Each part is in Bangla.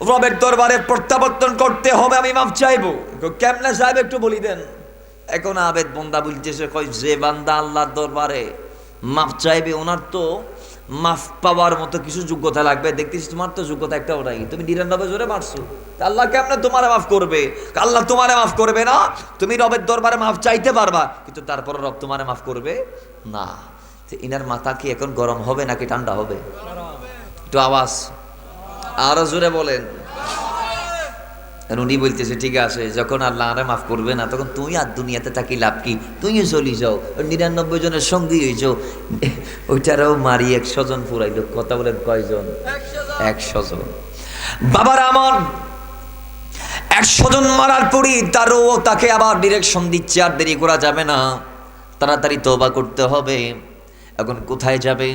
রবের দরবারে প্রত্যাবর্তন করতে হবে, আমি মাফ চাইবো। কেমনে সাহেব একটু বলি দেন। এখন আবেদ বান্দা বলতেছে, কই যে বান্দা আল্লাহর দরবারে মাফ চাইবে ওনার তো মাফ পাওয়ার মতো কিছু যোগ্যতা লাগবে। দেখতেছি তোমার তো যোগ্যতা একটাও নাই, তুমি 99 জোরে মারছো, আল্লাহ কেমনে তোমারে মাফ করবে? আল্লাহ তোমারে মাফ করবে না। তুমি রবের দরবারে মাফ চাইতে পারবা, কিন্তু তারপর রব তোমারে মাফ করবে না। ইনার মাথা কি এখন গরম হবে নাকি ঠান্ডা হবে? একটু আওয়াজ আরো জোরে বলেন। উনি বলতেছে, ঠিক আছে, যখন আল্লাহ আরে মাফ করবে না, তখন তুই আর দুনিয়াতে থাকি লাভ কি? তুইও চলি যাও, 99 জনের সঙ্গী হয়েছ। ওইটারও মারি 100 জন পুরাইল। কথা বলেন কয়জন? 100 জন। বাবার আমার 100 জন মারার পরই তাকে আবার ডিরেকশন দিচ্ছে, আর দেরি করা যাবে না, তাড়াতাড়ি তওবা করতে হবে। এখন কোথায় যাবে?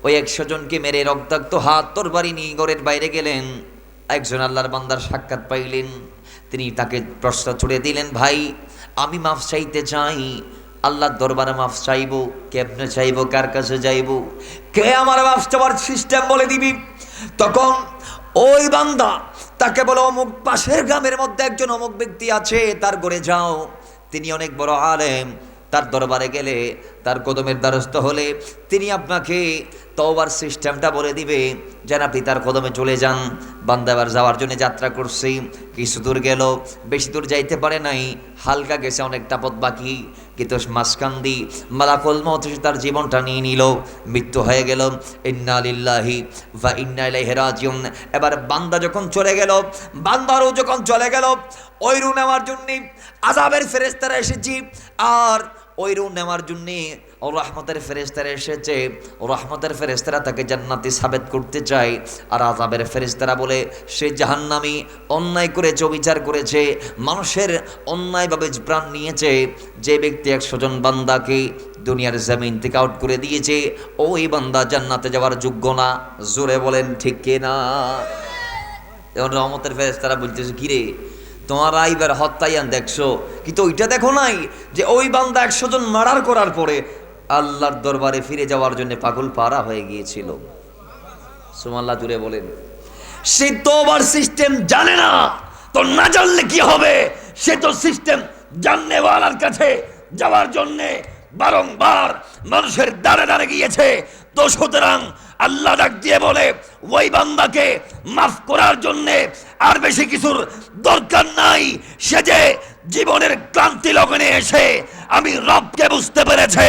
ওই 100 জনকে মেরে রক্তাক্ত হাত তরবারি নিয়ে ঘরের বাইরে গেলেন। একজন আল্লাহর বান্দার সাক্ষাৎ পাইলেন, তিনি তাকে প্রশ্ন ছুড়ে দিলেন, ভাই আমি মাফ চাইতে চাই, আল্লাহর দরবারে মাফ চাইবো, কেমনে চাইবো, কার কাছে যাইবো, কে আমার মাফ চাওয়ার সিস্টেম বলে দিবি? তখন ওই বান্দা তাকে বলো, অমুক পাশের গ্রামের মধ্যে একজন অমুক ব্যক্তি আছে, তার ঘরে যাও, তিনি অনেক বড় আলেম, তার দরবারে গেলে, তার কদমের দ্বারস্থ হলে তিনি আপনাকে তওবার সিস্টেমটা বলে দিবে, যেন আপনি তার কদমে চলে যান। বান্দা এবার যাওয়ার জন্য যাত্রা করছি, কিছু দূর গেল, বেশি দূর যাইতে পারে নাই, হালকা গেছে, অনেকটা পথ বাকি, কিন্তু মাঝখান্দি মালাকুল মউত এসে তার জীবনটা নিয়ে নিল, মৃত্যু হয়ে গেল। ইন্না লিল্লাহি ওয়া ইন্না ইলাইহি রাজিউন। এবার বান্দা যখন চলে গেল, বান্দারও যখন চলে গেল, ওই রু নেওয়ার জন্য আযাবের ফেরেশতারা এসেছি, আর ওই রু নেওয়ার জন্য রহমতের ফেরেশতারা এসেছে। রহমতের ফেরেশতারা তাকে জান্নাতি সাবেত করতে চায়, আর আযাবের ফেরেশতারা বলে সে জাহান্নামী, অন্যায় করেছে, বিচার করেছে, মানুষের অন্যায়ভাবে প্রাণ নিয়েছে। যে ব্যক্তি 100 জন বান্দাকে দুনিয়ার জমিন থেকে আউট করে দিয়েছে, ওই বান্দা জান্নাতে যাওয়ার যোগ্য না। জোরে বলেন ঠিক কিনা? এখন রহমতের ফেরেশতারা বলতেছে, কিরে তোমার আইবার হত্যায়ান দেখছো, কিন্তু ওইটা দেখো নাই যে ওই বান্দা 100 জন মার্ডার করার পরে আল্লাহর দরবারে ফিরে যাওয়ার জন্য পাগল পারা হয়ে গিয়েছিল। সুবহানাল্লাহ জুড়ে বলেন। সে তওবার সিস্টেম জানে না, তো না জানলে কি হবে? সে তো সিস্টেম জাননেওয়ালার কাছে যাওয়ার জন্য বারংবার মানুষের দ্বারে দ্বারে গিয়েছে। তো সুতরাং আল্লাহ ডাক দিয়ে বলে, ওই বান্দাকে মাফ করার জন্যে আর বেশি কিছুর দরকার নাই। সে যে জীবনের ক্লান্তি লগ্নে এসে আমি রবকে বুঝতে পেরেছে,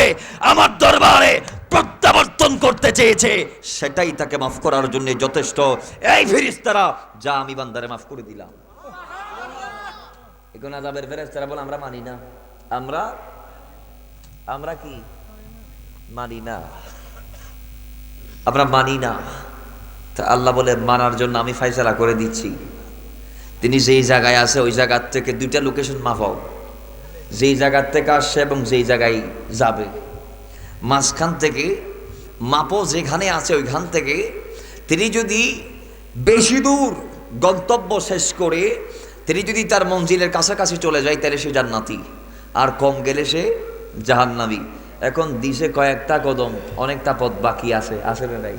আমার দরবারে প্রত্যাবর্তন করতে চেয়েছে, সেটাই তাকে মাফ করার জন্য যথেষ্ট। এই ফেরেশতারা, যা আমি বান্দারে মাফ করে দিলাম। এখন আযাবের ফেরেশতারা বলে, আমরা মানি না, আমরা কি মানি না, আমরা মানি না। তা আল্লাহ বলে, মানার জন্য আমি ফয়সালা করে দিচ্ছি। তিনি যেই জায়গায় আছে ওই জায়গার থেকে 2টা লোকেশন মাফাও, যেই জায়গার থেকে আসছে এবং যেই জায়গায় যাবে, মাঝখান থেকে মাপো, যেখানে আছে ওইখান থেকে তিনি যদি বেশি দূর গন্তব্য শেষ করে তিনি যদি তার মঞ্জিলের কাছাকাছি চলে যায়, তাহলে সে জান্নাতি, আর কম গেলে সে জাহান্নামী। এখন দিশে কয়েকটা কদম, অনেকটা পথ বাকি আছে, আসলে নাই।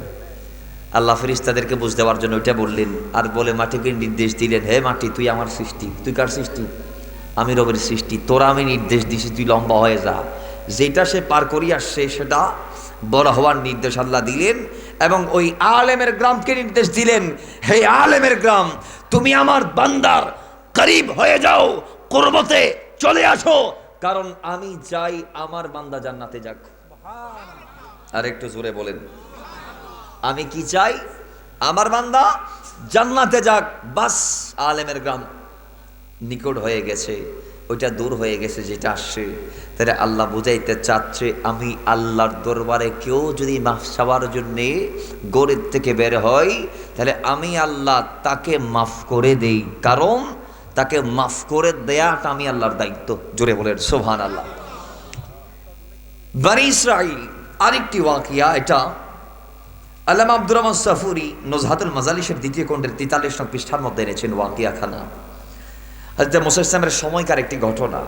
আল্লাহ ফেরেশতাদেরকে বুঝ দেওয়ার জন্য ওইটা বললেন, আর বলে মাটিকে নির্দেশ দিলেন, হে মাটি, তুই আমার সৃষ্টি। তুই কার সৃষ্টি? আমি রবের সৃষ্টি। তোরা আমি নির্দেশ দিছি, তুই লম্বা হয়ে যা। যেটা সে পার করি আসছে সেটা বড় হওয়ার নির্দেশ আল্লাহ দিলেন, এবং ওই আলেমের গ্রামকে নির্দেশ দিলেন, হে আলেমের গ্রাম, তুমি আমার বান্দার করিব হয়ে যাও, কুরবতে চলে আসো, কারণ আমি চাই আমার বান্দা জান্নাতে যাক। আর একটু জোরে বলেন, আমি কি চাই? আমার বান্দা জান্নাতে যাক। বাস, আলেমের গ্রাম নিকট হয়ে গেছে, ওইটা দূর হয়ে গেছে যেটা আসছে। তাহলে আল্লাহ বুঝাইতে চাচ্ছে, আমি আল্লাহর দরবারে কেউ যদি মাফ চাওয়ার জন্যে গরিব থেকে বের হয়, তাহলে আমি আল্লাহ তাকে মাফ করে দেই, কারণ তাকে মাফ করে দেয়াটা আমি আল্লাহর দায়িত্ব। জোরে বলেন সুবহানাল্লাহ। বনী ইসরাঈল আরেকটি ওয়াকিয়া, এটা আল্লামা আব্দুর রহমান সাফুরি নুজহাতুল মাজালিসের 2য় খণ্ডের 43 নং পৃষ্ঠার মধ্যে এনেছেন ওয়াকিয়া খানা। হযরত মুসা ইসলামের সময়কার একটি ঘটনা।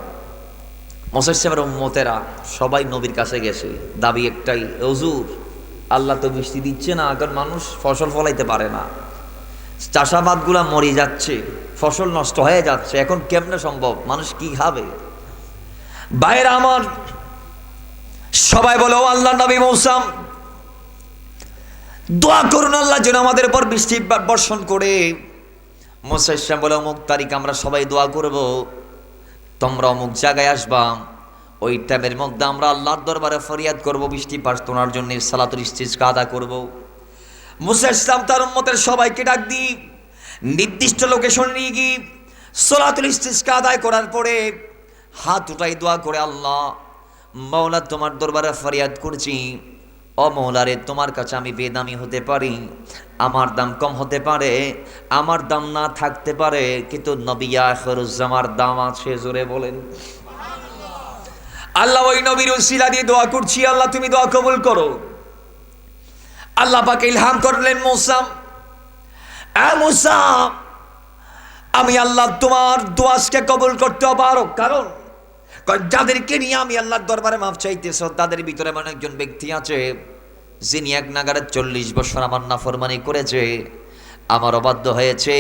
মুসা ইসলামের উম্মতেরা সবাই নবীর কাছে গেছে, দাবি একটাই, হুজুর আল্লাহ তো বৃষ্টি দিচ্ছে না, কারণ মানুষ ফসল ফলাইতে পারে না, চাষাবাদগুলা মরে যাচ্ছে, ফসল নষ্ট হয়ে যাচ্ছে, এখন কেমনে সম্ভব? মানুষ কি খাবে? বাইরে আমার সবাই বলো আল্লাহ নবী মৌসা দোয়া করুন আল্লাহ যেন আমাদের উপর বৃষ্টি বর্ষণ করে। মুসা ইসলাম বলে অমুক তারিখ আমরা সবাই দোয়া করব, তোমরা অমুক জায়গায় আসবা, ওই টাইমের মধ্যে আমরা আল্লাহর দরবারে ফরিয়াদ করব বৃষ্টি প্রার্থনার জন্য, সালাতুল ইস্তিসকা আদা করব। মুসা ইসলাম তার উম্মতের সবাইকে ডাক দিয়ে নির্দিষ্ট লোকেশন নিয়ে গিয়ে সালাতুল ইস্তিসকা আদায় করার পরে হাত উঠাই দোয়া করে, আল্লাহ মাওলা তোমার দরবারে ফরিয়াদ করছি, ও মৌলারে তোমার কাছে আমি বেদামি হতে পারি, আমার দাম কম হতে পারে, আমার দাম না থাকতে পারে, কিন্তু নবী আখিরুজ্জামার দাম আছে। জোরে বলেন আল্লাহ। ওই নবীর উসিলা দিয়ে দোয়া করছি, আল্লাহ তুমি দোয়া কবুল করো। আল্লাহ পাক ইলহাম করলেন মুসা, মুসা আমি আল্লাহ তোমার দোয়াকে কবুল করতে পারো, কারণ যাদেরকে নিয়ে আমি আল্লাহর দরবারে মাফ চাইতেছ তাদের ভিতরে এমন একজন ব্যক্তি আছে যিনি এক নাগারে 40 বছর আমার নাফরমানি করেছে, আমার অবাধ্য হয়েছে।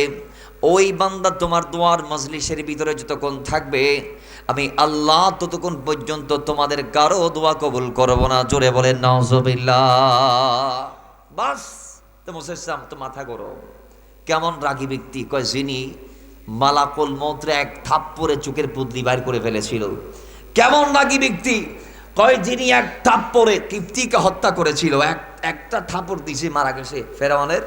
ওই বান্দা তোমার দোয়ার মজলিসের ভিতরে যতক্ষণ থাকবে আমি আল্লাহ ততক্ষণ পর্যন্ত তোমাদের কারো দোয়া কবুল করব না। জোরে বলেন নাউজুবিল্লাহ। বাস তো মুসা ইসলাম তো মাথা গরম, কেমন রাগী ব্যক্তি, কয় যিনি মালাকুল মৌতরে এক থাপ্পড়ে চোখের পুতলি বাইর করে ফেলেছিল। কেমন রাগী ব্যক্তি, কয় যিনি এক থাপ্পড়ে কিপ্তিকে হত্যা করেছিল, একটা থাপ্পড় দিছে মারা গেছে ফেরাউনের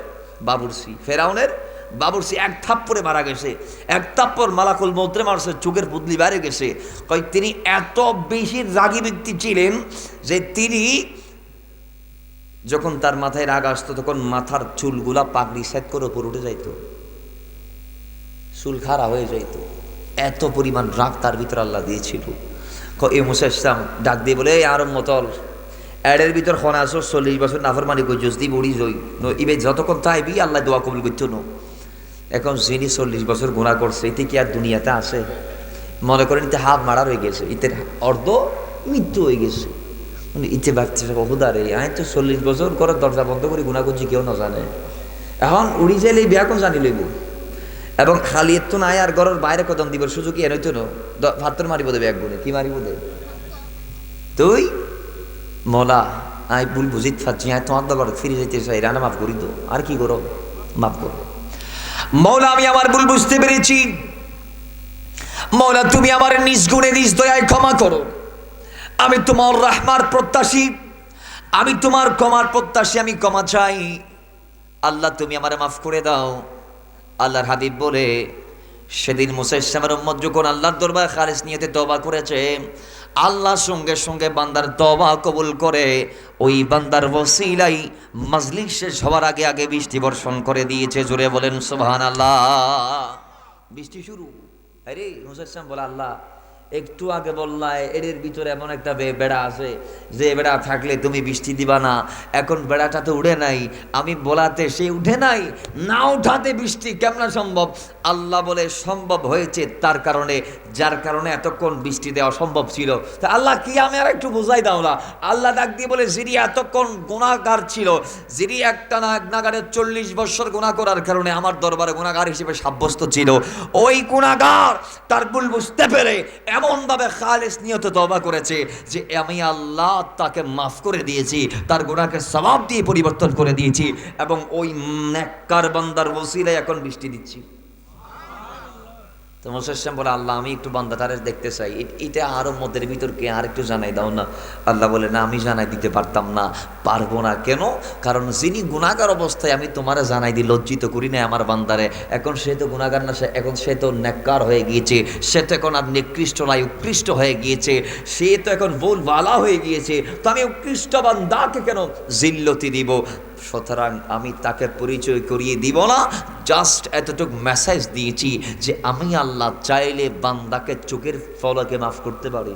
বাবুরসি এক থাপ্পড়ে মারা গেছে, এক থাপ্পড় মালাকুল মৌতরে মারছে, চোখের পুতলি বাইরে গেছে। কয় তিনি এত বেশি রাগী ব্যক্তি ছিলেন যে তিনি যখন তার মাথায় রাগ আসতো তখন মাথার চুলগুলা পাগড়ি সেট করে উপর উঠে যাইতো, চুল খাড়া হয়ে যাইতো, এত পরিমাণ রাগ তার ভিতরে আল্লাহ দিয়েছিল। এ মুসা ইসলাম ডাক দিয়ে বলে আর মতল এর ভিতর খন আসো 40 বছর নাফরমানি করছিস, তুই বড়ি জই ইবে যতক্ষণ তাইবি আল্লাহ দোয়া কবুল করছো না। এখন যিনি 40 বছর গুনাহ করছে এতে কি আর দুনিয়াতে আসে? মনে করেন ইতে হাফ মারা হয়ে গেছে, ইতের অর্ধ মৃত্যু হয়ে গেছে, মানে ইতে বাচ্চা বহুদারে আয় তো 40 বছর করে দরজা বন্ধ করে গুনাহ করছি, কেউ না জানে। এখন উড়ি যাইলে বিয়া কোন জানি লইব, এবং খালি তো নাই আর ঘরের বাইরে কদম দিবার সুযোগ এর হইতো না, ভাতর মারিব দেবে এক গুণে, কি মারিব দে তুই মলা আই ভুল বুঝিত পারছি, আয় তোমার দরবার ফিরে যাইতে চাই, রানা মাফ করি তো, আর কি করো মাফ করো। মৌলা আমি আমার ভুল বুঝতে পেরেছি, মৌলা তুমি আমার নিজ গুণে নিজ দয়ায় ক্ষমা করো, আমি তোমার রাহমার প্রত্যাশী, আমি তোমার ক্ষমার প্রত্যাশী, আমি ক্ষমা চাই, আল্লাহ তুমি আমার মাফ করে দাও। আল্লাহর হাবিব বলে সেদিন মুসা ইসলামের উম্মত যখন আল্লাহর দরবারে খালিস নিয়তে তওবা করেছে, আল্লাহ সঙ্গে সঙ্গে বান্দার তওবা কবুল করে ওই বান্দার ওসিলাই মজলিস শেষ হওয়ার আগে আগে বৃষ্টি বর্ষণ করে দিয়েছে। জোরে বলেন সুবহানাল্লাহ। বৃষ্টি শুরু। আরে মুসা ইসলাম বলে আল্লাহ একটু আগে বললাই এর ভিতরে এমন একটা বেড়া আছে যে বেড়া থাকলে তুমি বৃষ্টি দিবা না, এখন বেড়াটা তো উঠে নাই, আমি বলাতে সে উঠে নাই, না উঠাতে বৃষ্টি কেমন সম্ভব? আল্লাহ বলে সম্ভব হয়েছে তার কারণে, যার কারণে এতক্ষণ বৃষ্টি দেওয়া সম্ভব ছিল। তা আল্লাহ কি আমি আর একটু বুঝাই দাও না। আল্লাহ ডাক দিয়ে বলে যিনি এতক্ষণ গুনাহগার ছিল, যিনি একটা না এক নাগারে 40 বছর গুনাহ করার কারণে আমার দরবারে গুনাহগার হিসেবে সাব্যস্ত ছিল, ওই গুনাহগার তার ভুল বুঝতে পেরে এমনভাবে খালিস নিয়তে তওবা করেছে যে আমি আল্লাহ তাকে মাফ করে দিয়েছি, তার গুনাহকে সওয়াব দিয়ে পরিবর্তন করে দিয়েছি, এবং ওই নেককার বান্দার ওসিলায় এখন বৃষ্টি দিচ্ছি। তো মুসা ইসলাম বলে আল্লাহ আমি একটু বান্দাটারে দেখতে চাই, এটা আরো মদের ভিতরকে আর একটু জানাই দাও না। আল্লাহ বলে না আমি জানাই দিতে পারতাম না, পারবো না। কেন? কারণ যিনি গুনাহগার অবস্থায় আমি তোমারে জানাই দিই, লজ্জিত করি না আমার বান্দারে, এখন সে তো গুনাহগার না, এখন সে তো নেককার হয়ে গিয়েছে, সে তো এখন আর নিকৃষ্ট নয় উৎকৃষ্ট হয়ে গিয়েছে, সে তো এখন ভুলভালা হয়ে গিয়েছে, তো আমি উৎকৃষ্ট বান্দাকে কেন জিল্লতি দিব? সুতরাং আমি তাকে পরিচয় করিয়ে দিব না, জাস্ট এতটুকু মেসেজ দিয়েছি যে আমি আল্লাহ চাইলে বান্দাকে চোখের পলকে মাফ করতে পারি।